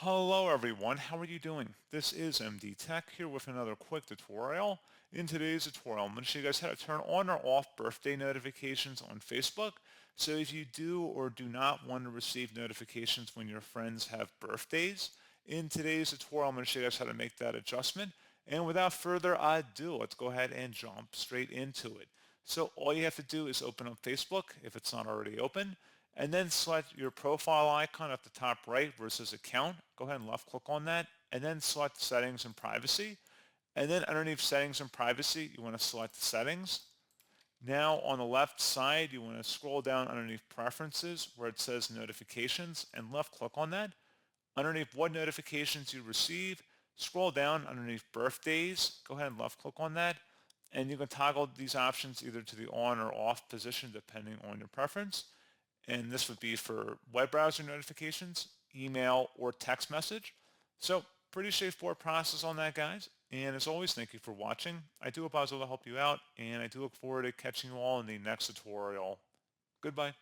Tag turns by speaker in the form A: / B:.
A: Hello everyone, how are you doing? This is MD Tech here with another quick tutorial. In today's tutorial, I'm going to show you guys how to turn on or off birthday notifications on Facebook. So if you do or do not want to receive notifications when your friends have birthdays, in today's tutorial, I'm going to show you guys how to make that adjustment. And without further ado, let's go ahead and jump straight into it. So all you have to do is open up Facebook if it's not already open, and then select your profile icon at the top right versus account. Go ahead and left click on that, and then select settings and privacy. And then underneath settings and privacy, you want to select settings. Now on the left side, you want to scroll down underneath preferences where it says notifications and left click on that. Underneath what notifications you receive, scroll down underneath birthdays. Go ahead and left click on that. And you can toggle these options either to the on or off position depending on your preference. And this would be for web browser notifications, email, or text message. So pretty straightforward process on that, guys. And as always, thank you for watching. I do hope I was able to help you out, and I do look forward to catching you all in the next tutorial. Goodbye.